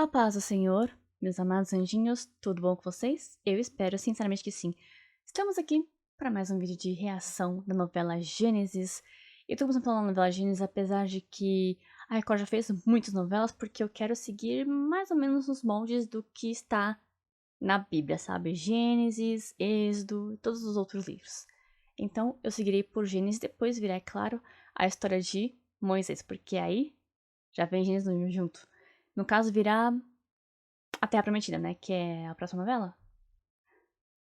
A paz do Senhor, meus amados anjinhos, tudo bom com vocês? Eu espero sinceramente que sim. Estamos aqui para mais um vídeo de reação da novela Gênesis. Eu tô começando a falar da novela Gênesis, apesar de que a Record já fez muitas novelas, porque eu quero seguir mais ou menos os moldes do que está na Bíblia, sabe? Gênesis, Êxodo e todos os outros livros. Então eu seguirei por Gênesis, depois virá, é claro, a história de Moisés, porque aí já vem Gênesis junto. No caso, virá A Terra Prometida, né? Que é a próxima novela?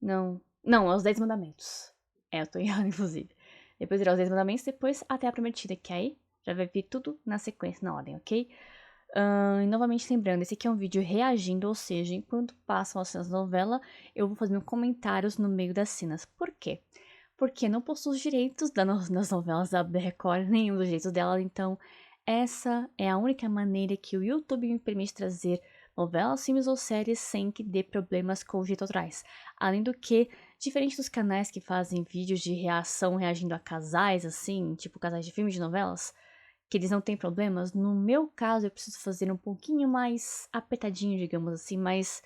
Não. Não, é os 10 Mandamentos. É, eu tô errado, inclusive. Depois virá os 10 Mandamentos, depois A Terra Prometida, que aí já vai vir tudo na sequência, na ordem, ok? E novamente lembrando, esse aqui é um vídeo reagindo, ou seja, enquanto passam as cenas da novela, eu vou fazendo comentários no meio das cenas. Por quê? Porque não possuo os direitos das novelas da Record, nenhum dos direitos dela, então essa é a única maneira que o YouTube me permite trazer novelas, filmes ou séries sem que dê problemas com os direitos autorais. Além do que, diferente dos canais que fazem vídeos de reação reagindo a casais, assim, tipo casais de filmes de novelas, que eles não têm problemas, no meu caso eu preciso fazer um pouquinho mais apertadinho, digamos assim, mais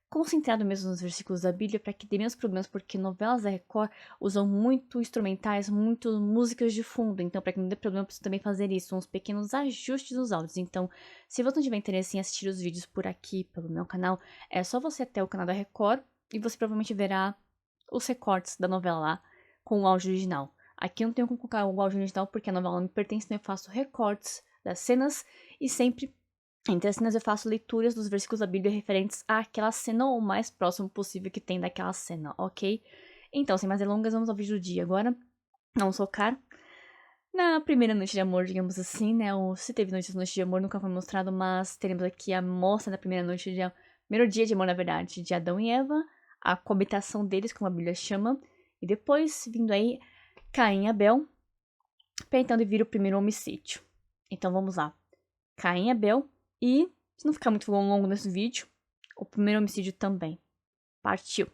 concentrado mesmo nos versículos da Bíblia para que dê menos problemas, porque novelas da Record usam muito instrumentais, muito músicas de fundo, então para que não dê problema eu preciso também fazer isso, uns pequenos ajustes nos áudios. Então, se você não tiver interesse em assistir os vídeos por aqui, pelo meu canal, é só você ir até o canal da Record e você provavelmente verá os recortes da novela lá com o áudio original. Aqui eu não tenho como colocar o áudio original porque a novela não me pertence, então eu faço recortes das cenas e sempre entre as cenas eu faço leituras dos versículos da Bíblia referentes àquela cena ou o mais próximo possível que tem daquela cena, ok? Então, sem mais delongas, vamos ao vídeo do dia agora. Vamos focar na primeira noite de amor, digamos assim, né? Ou se teve noite de amor, nunca foi mostrado, mas teremos aqui a mostra da primeira noite de primeiro dia de amor, na verdade, de Adão e Eva, a coabitação deles, como a Bíblia chama, e depois, vindo aí, Caim e Abel, tentando vir o primeiro homicídio. Então, vamos lá. Caim e Abel. E, se não ficar muito longo nesse vídeo, o primeiro homicídio também. Partiu!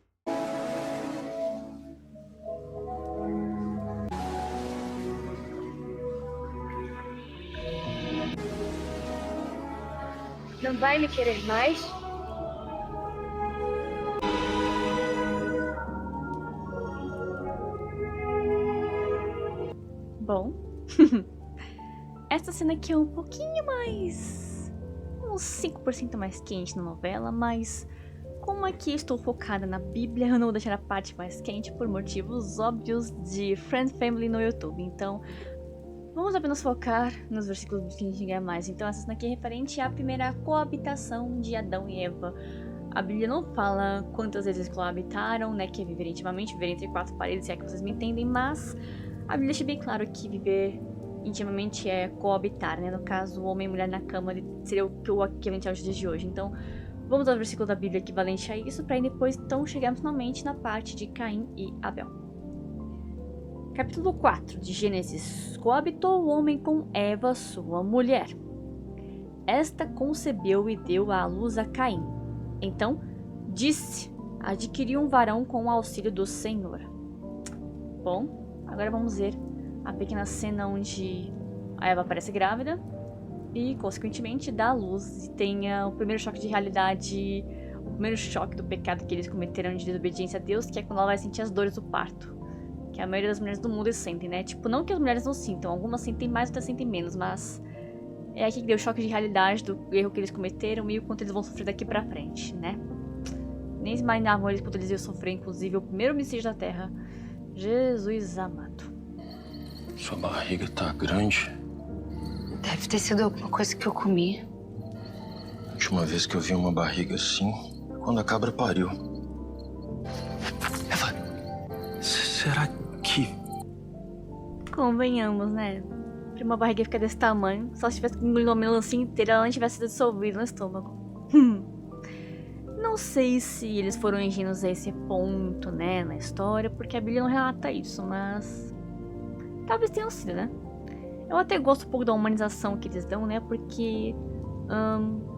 Não vai me querer mais? Bom, essa cena aqui é um pouquinho mais... uns 5% mais quente na novela, mas como aqui estou focada na Bíblia, eu não vou deixar a parte mais quente por motivos óbvios de Friend Family no YouTube. Então, vamos apenas focar nos versículos que a gente ganha mais. Então, essa cena aqui é referente à primeira coabitação de Adão e Eva. A Bíblia não fala quantas vezes coabitaram, né, que é viver intimamente, viver entre quatro paredes, se é que vocês me entendem, mas a Bíblia deixa bem claro que viver intimamente é coabitar, né? No caso, o homem e mulher na cama seria o que o equivalente aos dias de hoje. Então, vamos ao versículo da Bíblia equivalente a isso, para depois, então, chegarmos finalmente na parte de Caim e Abel. Capítulo 4 de Gênesis. Coabitou o homem com Eva, sua mulher. Esta concebeu e deu à luz a Caim. Então, disse, adquiriu um varão com o auxílio do Senhor. Bom, agora vamos ver a pequena cena onde a Eva aparece grávida e, consequentemente, dá à luz e tenha o primeiro choque de realidade, o primeiro choque do pecado que eles cometeram de desobediência a Deus, que é quando ela vai sentir as dores do parto. Que a maioria das mulheres do mundo sentem, né? Tipo, não que as mulheres não sintam, algumas sentem mais, outras sentem menos, mas é aqui que deu o choque de realidade do erro que eles cometeram e o quanto eles vão sofrer daqui pra frente, né? Nem se imaginavam eles quanto eles iam sofrer, inclusive, o primeiro homicídio da Terra. Jesus amado. Sua barriga tá grande. Deve ter sido alguma coisa que eu comi. A última vez que eu vi uma barriga assim, quando a cabra pariu. Eva, será que... Convenhamos, né? Pra uma barriga ficar desse tamanho, só se tivesse engolido uma melancia inteira, ela não tivesse sido dissolvida no estômago. Não sei se eles foram ingênuos a esse ponto, né, na história, porque a Bíblia não relata isso, mas... talvez tenham sido, né? Eu até gosto um pouco da humanização que eles dão, né? Porque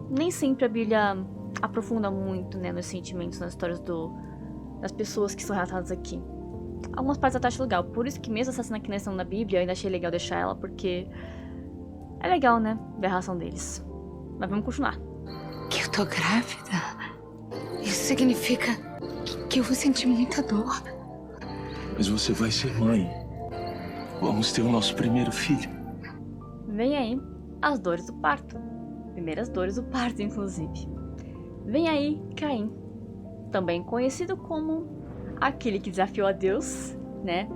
nem sempre a Bíblia aprofunda muito, né, nos sentimentos, nas histórias das pessoas que são relatadas aqui. Algumas partes eu até acho legal. Por isso que mesmo essa cena aqui na Bíblia, eu ainda achei legal deixar ela, porque é legal, né? Ver a reação deles. Mas vamos continuar. que eu tô grávida? Isso significa que eu vou sentir muita dor. Mas você vai ser mãe. Vamos ter o nosso primeiro filho. Vem aí as dores do parto. Primeiras dores do parto, inclusive. Vem aí Caim, também conhecido como aquele que desafiou a Deus, né?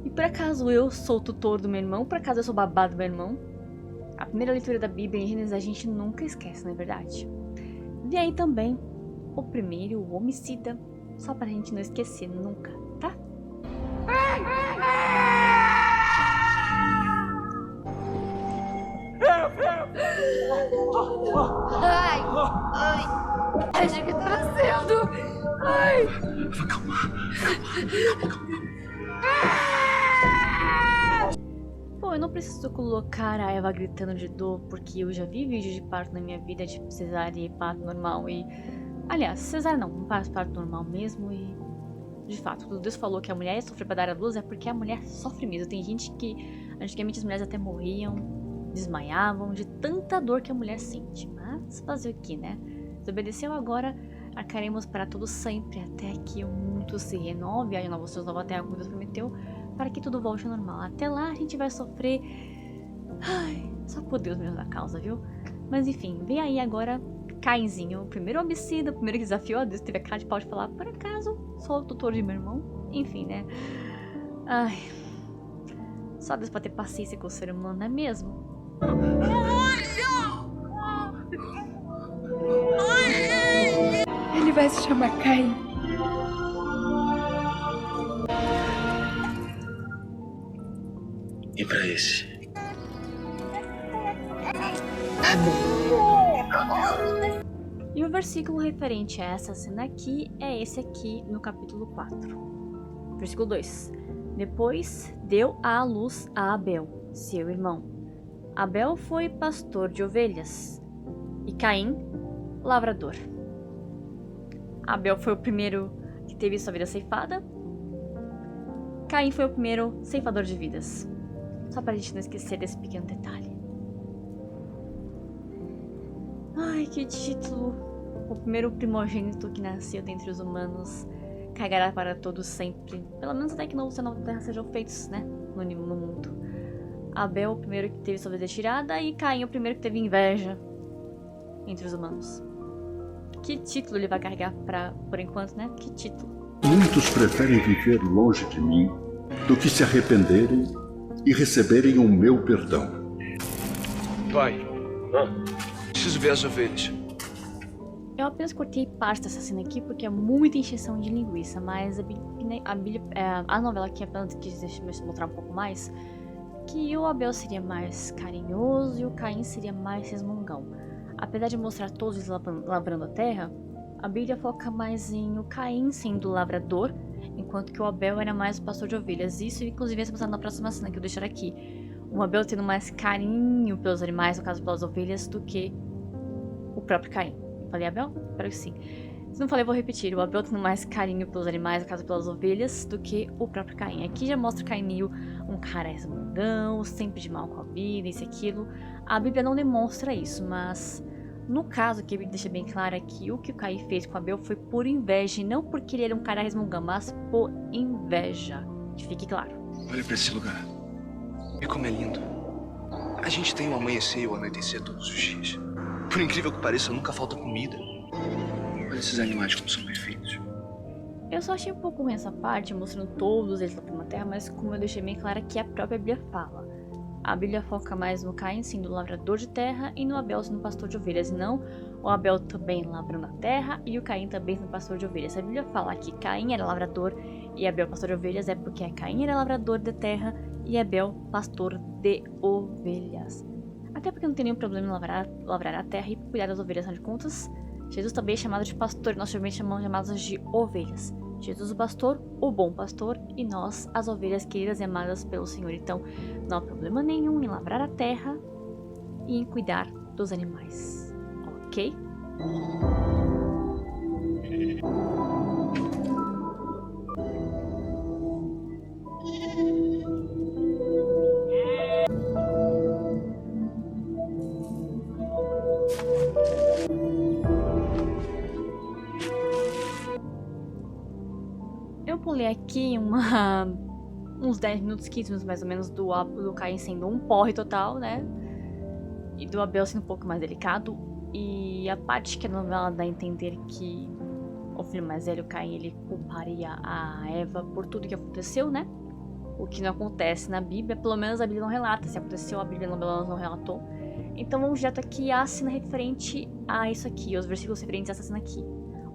E por acaso eu sou o tutor do meu irmão, por acaso eu sou babado do meu irmão. A primeira leitura da Bíblia em Gênesis a gente nunca esquece, não é verdade? Vem aí também o primeiro, o homicida, só pra gente não esquecer nunca, tá? Ai! Ai, o que tá nascendo? Ai! Calma. Pô, eu não preciso colocar a Eva gritando de dor, porque eu já vi vídeos de parto na minha vida, de cesárea e parto normal e... Aliás, cesárea não, parto normal mesmo e... De fato, quando Deus falou que a mulher ia sofrer pra dar a luz, é porque a mulher sofre mesmo. Tem gente que... Antigamente as mulheres até morriam, desmaiavam, de tanta dor que a mulher sente. Mas fazer o que, né? Desobedeceu agora, arcaremos para todo sempre, até que o mundo se renove, a nova céus, nova terra, como Deus prometeu, para que tudo volte ao normal. Até lá a gente vai sofrer... Ai, só por Deus mesmo da causa, viu? Mas enfim, vem aí agora Cainzinho, o primeiro homicida, o primeiro que desafiou a Deus, teve a cara de pau de falar, por acaso, sou o tutor de meu irmão? Enfim, né? Ai... Só Deus pra ter paciência com o ser humano, não é mesmo? Ele vai se chamar Caim. E pra esse? E o versículo referente a essa cena aqui é esse aqui no capítulo 4. Versículo 2. Depois deu à luz a Abel, seu irmão. Abel foi pastor de ovelhas e Caim, lavrador. Abel foi o primeiro que teve sua vida ceifada. Caim foi o primeiro ceifador de vidas. Só pra gente não esquecer desse pequeno detalhe. Ai, que título! O primeiro primogênito que nasceu dentre os humanos carregará para todos sempre. Pelo menos até que não céu e nova terra sejam feitos, né? No mundo. Abel, o primeiro que teve sua vida tirada, e Caim, o primeiro que teve inveja entre os humanos. Que título ele vai carregar por enquanto, né? Que título? Muitos preferem viver longe de mim do que se arrependerem e receberem o meu perdão. Pai, preciso ver as ovelhas. Eu apenas cortei parte dessa cena aqui porque é muita encheção de linguiça, mas a novela aqui apenas quis mostrar um pouco mais que o Abel seria mais carinhoso e o Caim seria mais resmungão. Apesar de mostrar todos eles lavrando a terra, a Bíblia foca mais em o Caim sendo o lavrador, enquanto que o Abel era mais o pastor de ovelhas. Isso inclusive é mostrado na próxima cena que eu deixarei aqui. O Abel tendo mais carinho pelos animais, no caso pelas ovelhas, do que o próprio Caim. Falei Abel? Espero que sim. Se não falei, vou repetir. O Abel tendo mais carinho pelos animais, no caso pelas ovelhas, do que o próprio Caim. Aqui já mostra o Caim um cara resmungão, sempre de mal com a vida, isso e aquilo. A Bíblia não demonstra isso, mas no caso que a Bíblia deixa bem claro é que o Caim fez com o Abel foi por inveja, e não porque ele era um cara resmungão, mas por inveja. Que fique claro. Olha pra esse lugar. E como é lindo. A gente tem um amanhecer e um anoitecer todos os dias. Por incrível que pareça, nunca falta comida. Olha esses animais como são perfeitos. Eu só achei um pouco ruim essa parte, mostrando todos eles na terra, mas como eu deixei bem claro que a própria Bíblia fala. A Bíblia foca mais no Caim sendo lavrador de terra e no Abel sendo pastor de ovelhas, e não o Abel também lavrando a terra e o Caim também sendo pastor de ovelhas. A Bíblia fala que Caim era lavrador e Abel pastor de ovelhas, é porque Caim era lavrador de terra e Abel pastor de ovelhas. Até porque não tem nenhum problema em lavrar a terra e cuidar das ovelhas, afinal de contas, Jesus também é chamado de pastor e nós também chamamos chamados de ovelhas. Jesus o pastor, o bom pastor, e nós as ovelhas queridas e amadas pelo Senhor. Então não há problema nenhum em lavrar a terra e em cuidar dos animais, ok? pulei aqui uns 10 minutos, 15 minutos mais ou menos do Caim sendo um porre total, né? E do Abel sendo um pouco mais delicado. E a parte que a novela dá a entender que o filho mais velho, Caim, ele culparia a Eva por tudo que aconteceu, né? O que não acontece na Bíblia, pelo menos a Bíblia não relata. Se aconteceu, a Bíblia não relatou. Então vamos direto aqui à cena referente a isso aqui, os versículos referentes a essa cena aqui.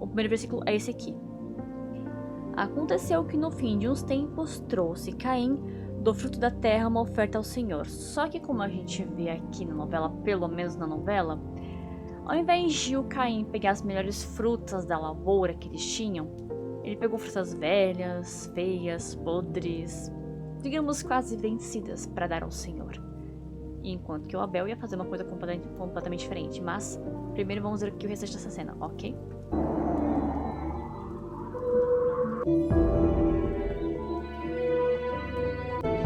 O primeiro versículo é esse aqui. Aconteceu que no fim de uns tempos trouxe Caim do fruto da terra uma oferta ao Senhor. Só que como a gente vê aqui na novela, pelo menos na novela, ao invés de o Caim pegar as melhores frutas da lavoura que eles tinham, ele pegou frutas velhas, feias, podres, digamos quase vencidas para dar ao Senhor. Enquanto que o Abel ia fazer uma coisa completamente diferente. Mas primeiro vamos ver aqui o restante dessa cena, ok?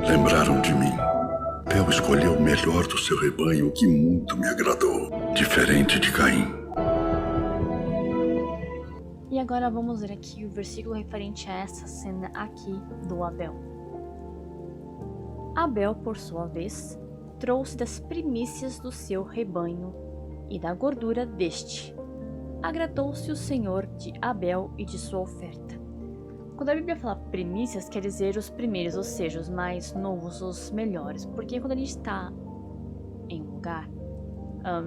Lembraram de mim. Abel escolheu o melhor do seu rebanho, o que muito me agradou, diferente de Caim. E agora vamos ver aqui o versículo referente a essa cena aqui do Abel. Abel, por sua vez, trouxe das primícias do seu rebanho e da gordura deste. Agradou-se o Senhor de Abel e de sua oferta. Quando a Bíblia fala primícias, quer dizer os primeiros, ou seja, os mais novos, os melhores. Porque quando a gente está em um lugar,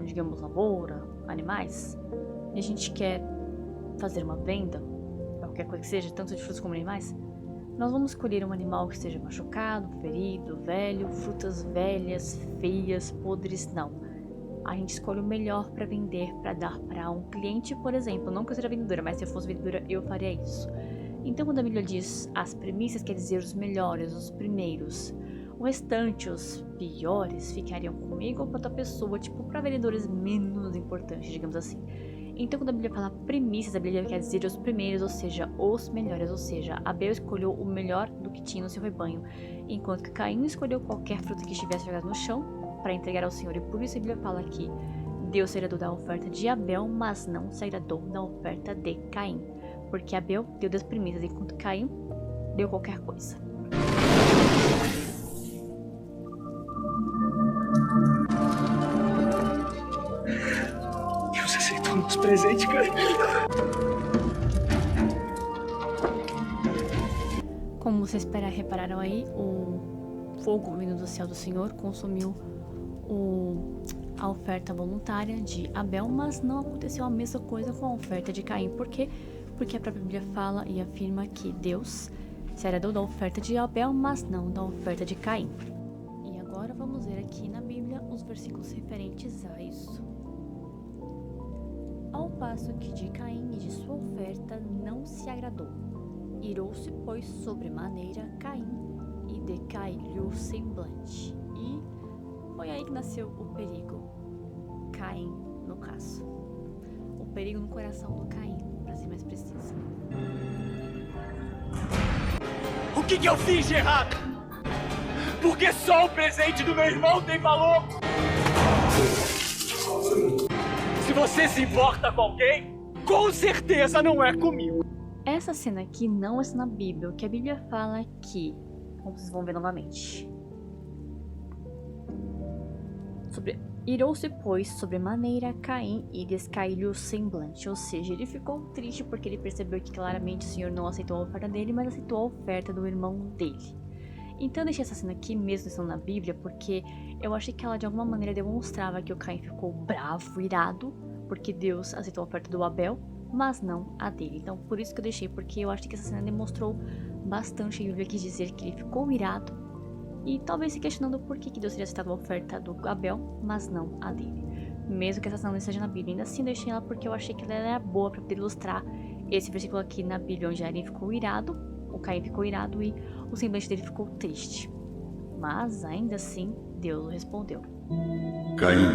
digamos lavoura, animais, e a gente quer fazer uma venda, qualquer coisa que seja, tanto de frutas como animais, nós vamos escolher um animal que esteja machucado, ferido, velho, frutas velhas, feias, podres, não. A gente escolhe o melhor para vender, para dar para um cliente, por exemplo. Não que eu seja vendedora, mas se eu fosse vendedora, eu faria isso. Então, quando a Bíblia diz as primícias, quer dizer os melhores, os primeiros. O restante, os piores, ficariam comigo ou com outra pessoa, tipo, para vendedores menos importantes, digamos assim. Então, quando a Bíblia fala primícias, a Bíblia quer dizer os primeiros, ou seja, os melhores. Ou seja, Abel escolheu o melhor do que tinha no seu rebanho, enquanto que Caim escolheu qualquer fruta que estivesse jogada no chão para entregar ao Senhor. E por isso a Bíblia fala que Deus se agradou da oferta de Abel, mas não se agradou da oferta de Caim. Porque Abel deu das primícias, enquanto Caim deu qualquer coisa. Deus aceitou nosso presente, cara. Como vocês repararam aí, o fogo vindo do céu do Senhor consumiu a oferta voluntária de Abel, mas não aconteceu a mesma coisa com a oferta de Caim. Por quê? Porque a própria Bíblia fala e afirma que Deus se agradou da oferta de Abel, mas não da oferta de Caim. E agora vamos ver aqui na Bíblia os versículos referentes a isso. Ao passo que de Caim e de sua oferta não se agradou. Irou-se, pois, sobremaneira Caim e decaiu o semblante. E foi aí que nasceu o perigo. Caim, no caso. O perigo no coração do Caim, para ser mais preciso. O que eu fiz de errado? Porque só o presente do meu irmão tem valor. Se você se importa com alguém, com certeza não é comigo. Essa cena aqui não está na Bíblia. O que a Bíblia fala aqui, como vocês vão ver novamente. Irou-se, pois, sobremaneira Caim e descaiu o semblante. Ou seja, ele ficou triste porque ele percebeu que claramente o Senhor não aceitou a oferta dele, mas aceitou a oferta do irmão dele. Então eu deixei essa cena aqui mesmo estando na Bíblia, porque eu achei que ela de alguma maneira demonstrava que o Caim ficou bravo, irado, porque Deus aceitou a oferta do Abel, mas não a dele. Então por isso que eu deixei, porque eu achei que essa cena demonstrou bastante. A Bíblia quis dizer que ele ficou irado e talvez se questionando por que Deus teria aceitado a oferta do Abel, mas não a dele. Mesmo que essa cena não esteja na Bíblia, ainda assim eu deixei ela porque eu achei que ela era boa para poder ilustrar esse versículo aqui na Bíblia, onde ele ficou irado, o Caim ficou irado e o semblante dele ficou triste. Mas ainda assim, Deus respondeu. Caim,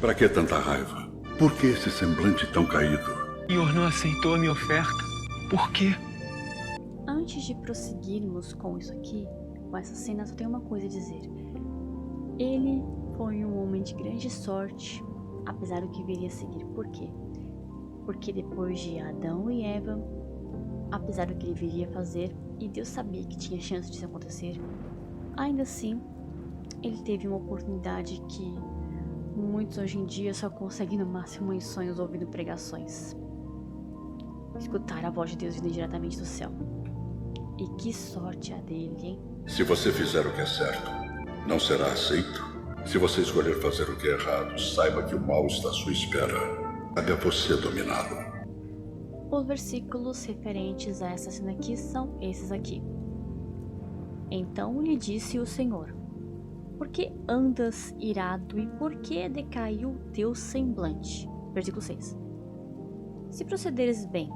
para que tanta raiva? Por que esse semblante tão caído? O Senhor não aceitou a minha oferta. Por quê? Antes de prosseguirmos com isso aqui, com essa cena, só tenho uma coisa a dizer. Ele foi um homem de grande sorte, apesar do que viria a seguir. Por quê? Porque depois de Adão e Eva, apesar do que ele viria fazer, e Deus sabia que tinha chance disso acontecer, ainda assim, ele teve uma oportunidade que muitos hoje em dia só conseguem no máximo em sonhos ouvindo pregações. Escutar a voz de Deus vindo diretamente do céu. E que sorte a dele, hein? Se você fizer o que é certo, não será aceito. Se você escolher fazer o que é errado, saiba que o mal está à sua espera. Cabe a você dominá-lo. Os versículos referentes a essa cena aqui são esses aqui. Então lhe disse o Senhor: por que andas irado e por que decaiu o teu semblante? Versículo 6. Se procederes bem,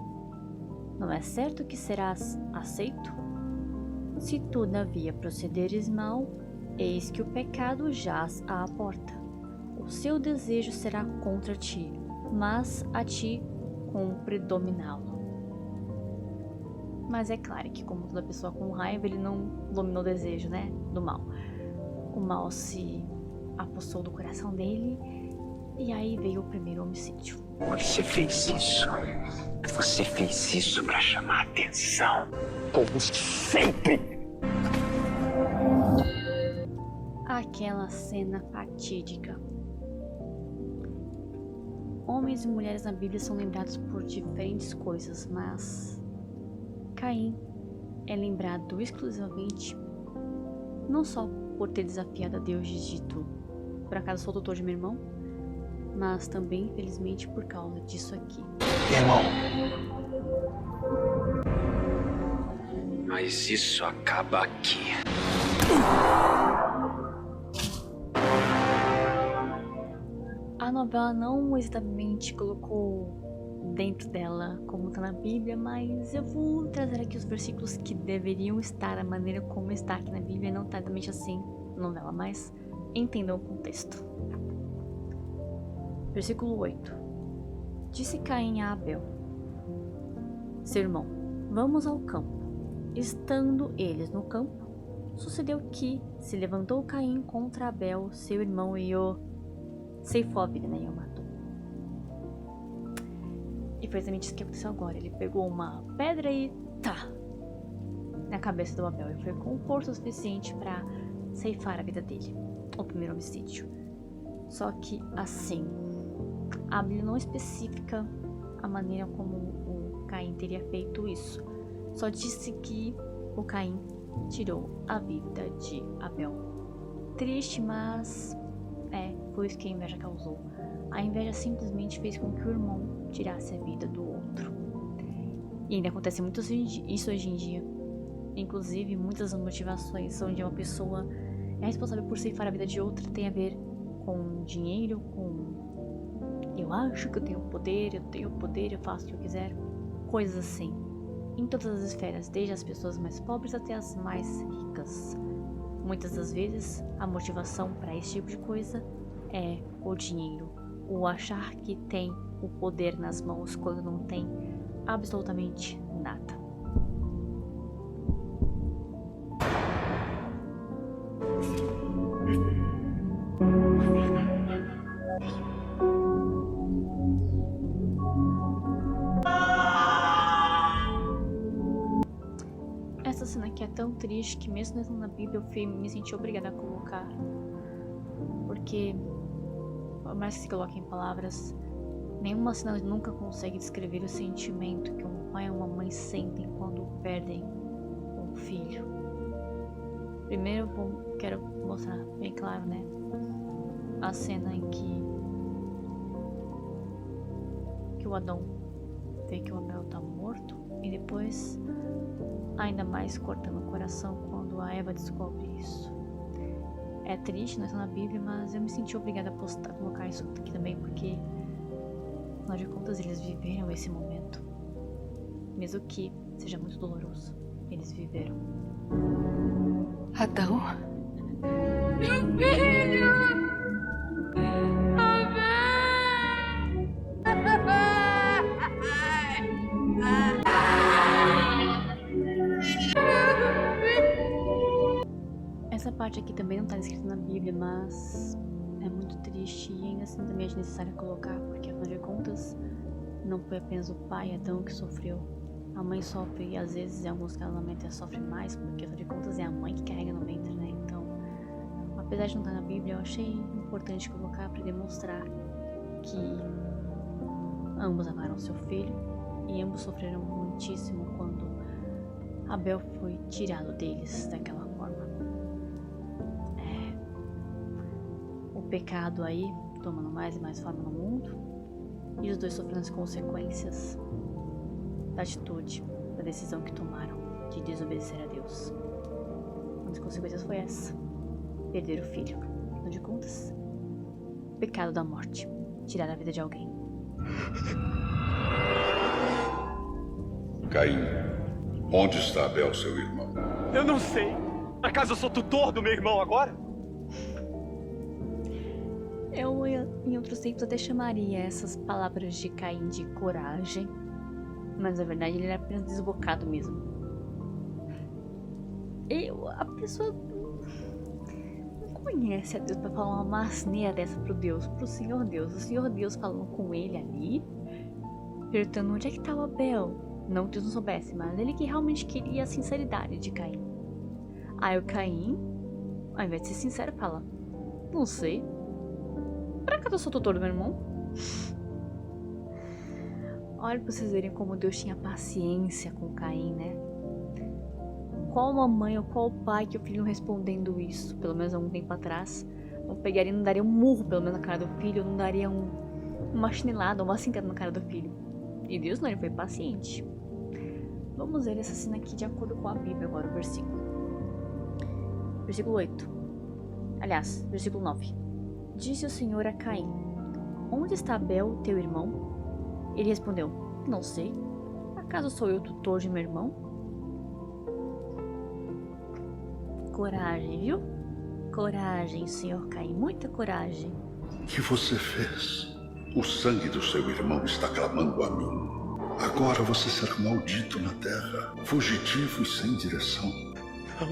não é certo que serás aceito? Se todavia procederes mal, eis que o pecado jaz à porta. O seu desejo será contra ti, mas a ti cumpre dominá-lo. Mas é claro que, como toda pessoa com raiva, ele não dominou o desejo, né, do mal. O mal se apossou do coração dele e aí veio o primeiro homicídio. Você fez isso pra chamar atenção, como sempre. Aquela cena fatídica. Homens e mulheres na Bíblia são lembrados por diferentes coisas, mas Caim é lembrado exclusivamente não só por ter desafiado a Deus e dito: por acaso sou doutor de meu irmão, mas também, infelizmente, por causa disso aqui. Irmão. Mas isso acaba aqui. A novela não exatamente colocou dentro dela como está na Bíblia, mas eu vou trazer aqui os versículos que deveriam estar da maneira como está aqui na Bíblia, não está exatamente assim na novela, mas entendam o contexto. Versículo 8. Disse Caim a Abel: seu irmão, vamos ao campo. Estando eles no campo, sucedeu que se levantou Caim contra Abel, seu irmão, e o ceifou a vida, né? E o matou. E foi exatamente isso que aconteceu agora. Ele pegou uma pedra e na cabeça do Abel. E foi com força o suficiente para ceifar a vida dele. O primeiro homicídio. Só que assim, a Bíblia não especifica a maneira como o Caim teria feito isso. Só disse que o Caim tirou a vida de Abel. Triste, mas foi isso que a inveja causou. A inveja simplesmente fez com que o irmão tirasse a vida do outro. E ainda acontece muito isso hoje em dia. Inclusive, muitas das motivações onde uma pessoa é responsável por ceifar a vida de outra tem a ver com dinheiro, com eu acho que eu tenho poder, eu faço o que eu quiser. Coisas assim. Em todas as esferas, desde as pessoas mais pobres até as mais ricas. Muitas das vezes, a motivação para esse tipo de coisa é o dinheiro. O achar que tem o poder nas mãos quando não tem absolutamente nada. Essa cena aqui é tão triste que mesmo na Bíblia eu me senti obrigada a colocar. Porque, por mais que se coloque em palavras, nenhuma cena nunca consegue descrever o sentimento que um pai e uma mãe sentem quando perdem um filho. Primeiro eu quero mostrar bem claro, né? A cena em que o Adão vê que o Abel tá morto e depois ainda mais cortando o coração quando a Eva descobre isso. É triste, não está na Bíblia, mas eu me senti obrigada a colocar isso aqui também, porque afinal de contas eles viveram esse momento. Mesmo que seja muito doloroso, eles viveram. Adão? Meu filho! Essa parte aqui também não está escrita na Bíblia, mas é muito triste e ainda assim também é necessário colocar, porque afinal de contas não foi apenas o pai Adão que sofreu. A mãe sofre e às vezes em alguns casamentos ela sofre mais, porque afinal de contas é a mãe que carrega no ventre, né? Então, apesar de não estar na Bíblia, eu achei importante colocar para demonstrar que ambos amaram seu filho e ambos sofreram muitíssimo quando Abel foi tirado deles daquela forma. O pecado aí tomando mais e mais forma no mundo e os dois sofrendo as consequências da atitude, da decisão que tomaram de desobedecer a Deus. Uma das consequências foi essa: perder o filho. Afinal de contas, pecado da morte, tirar a vida de alguém. Caim, onde está Abel, seu irmão? Eu não sei. Acaso eu sou tutor do meu irmão agora? Eu, em outros tempos, até chamaria essas palavras de Caim de coragem, mas na verdade ele era apenas desbocado mesmo. A pessoa não conhece a Deus pra falar uma asneira dessa pro Senhor Deus. O Senhor Deus falando com ele ali, perguntando onde é que tá o Abel. Não que Deus não soubesse, mas ele que realmente queria a sinceridade de Caim. Aí o Caim, ao invés de ser sincero, fala: não sei. Pra que eu sou tutor do meu irmão? Olha pra vocês verem como Deus tinha paciência com Caim, né? Qual uma mãe ou qual pai que o filho respondendo isso, pelo menos há algum tempo atrás, não pegaria e não daria um murro pelo menos na cara do filho, não daria uma chinelada, uma cintada na cara do filho. E Deus não, ele foi paciente. Vamos ver essa cena aqui de acordo com a Bíblia agora, o versículo. Versículo 8. Aliás, versículo 9. Disse o Senhor a Caim: onde está Abel, teu irmão? Ele respondeu: não sei. Acaso sou eu tutor de meu irmão? Coragem, viu? Coragem, Senhor Caim, muita coragem. O que você fez? O sangue do seu irmão está clamando a mim. Agora você será maldito na terra, fugitivo e sem direção.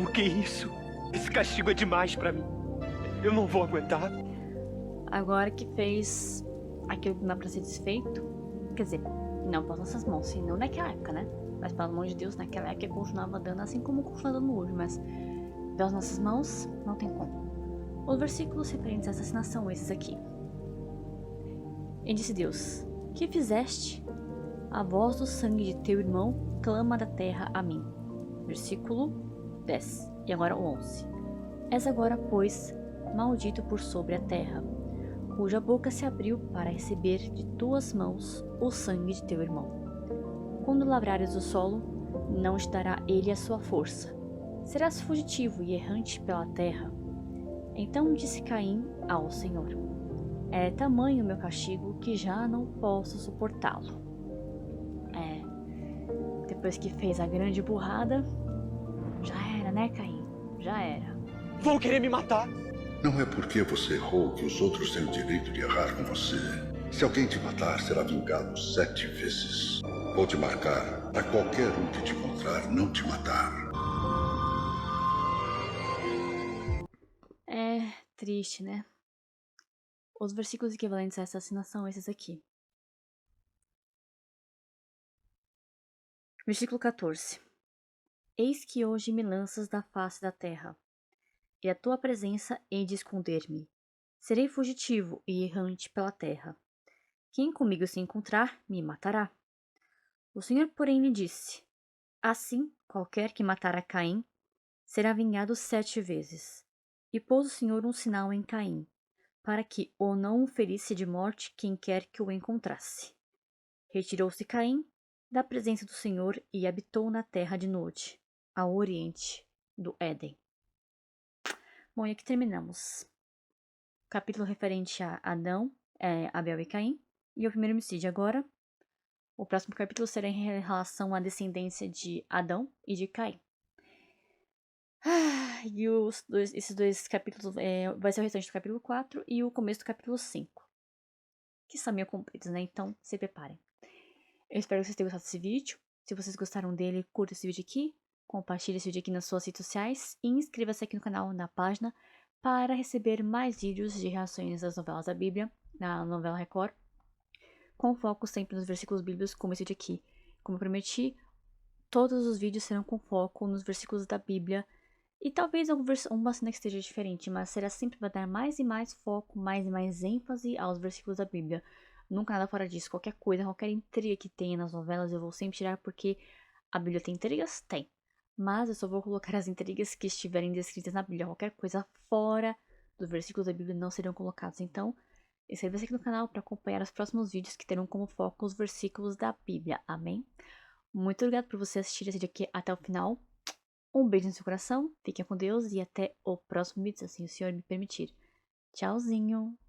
O que é isso? Esse castigo é demais pra mim. Eu não vou aguentar. Agora que fez aquilo que não dá pra ser desfeito, quer dizer, não pelas nossas mãos, e não naquela época, né? Mas pelo amor de Deus, naquela época continuava dando assim como continua dando hoje, mas pelas nossas mãos não tem como. Os versículos referentes à assassinação são esses aqui. E disse Deus: que fizeste? A voz do sangue de teu irmão clama da terra a mim. Versículo 10. E agora o 11. És agora, pois, maldito por sobre a terra, cuja boca se abriu para receber de tuas mãos o sangue de teu irmão. Quando lavrares o solo, não te dará ele a sua força. Serás fugitivo e errante pela terra. Então disse Caim ao Senhor: é tamanho o meu castigo que já não posso suportá-lo. Depois que fez a grande burrada, já era, né, Caim? Já era. Vão querer me matar. Não é porque você errou que os outros têm o direito de errar com você. Se alguém te matar, será vingado 7 vezes. Vou te marcar para qualquer um que te encontrar não te matar. É triste, né? Os versículos equivalentes a essa cena são esses aqui. Versículo 14. Eis que hoje me lanças da face da terra, e a tua presença hei de esconder-me. Serei fugitivo e errante pela terra. Quem comigo se encontrar, me matará. O Senhor, porém, lhe disse: assim, qualquer que matar a Caim, será vingado 7 vezes. E pôs o Senhor um sinal em Caim, para que o não ferisse de morte quem quer que o encontrasse. Retirou-se Caim da presença do Senhor e habitou na terra de Nod, ao oriente do Éden. Bom, e aqui terminamos. O capítulo referente a Adão, Abel e Caim, e o primeiro homicídio. Agora, o próximo capítulo será em relação à descendência de Adão e de Caim. E esses dois capítulos vai ser o restante do capítulo 4 e o começo do capítulo 5, que são meio compridos, né? Então, se preparem. Eu espero que vocês tenham gostado desse vídeo. Se vocês gostaram dele, curta esse vídeo aqui, compartilhe esse vídeo aqui nas suas redes sociais e inscreva-se aqui no canal, na página, para receber mais vídeos de reações às novelas da Bíblia, na novela Record. com foco sempre nos versículos bíblicos, como esse vídeo aqui. Como eu prometi, todos os vídeos serão com foco nos versículos da Bíblia. E talvez uma cena que esteja diferente, mas será sempre para dar mais e mais foco, mais e mais ênfase aos versículos da Bíblia. Nunca nada fora disso. Qualquer coisa, qualquer intriga que tenha nas novelas, eu vou sempre tirar porque a Bíblia tem intrigas? Tem. Mas eu só vou colocar as intrigas que estiverem descritas na Bíblia. Qualquer coisa fora dos versículos da Bíblia não serão colocados. Então, inscreva-se aqui no canal para acompanhar os próximos vídeos que terão como foco os versículos da Bíblia. Amém? Muito obrigada por você assistir esse vídeo aqui até o final. Um beijo no seu coração, fiquem com Deus e até o próximo vídeo, se assim o Senhor me permitir. Tchauzinho!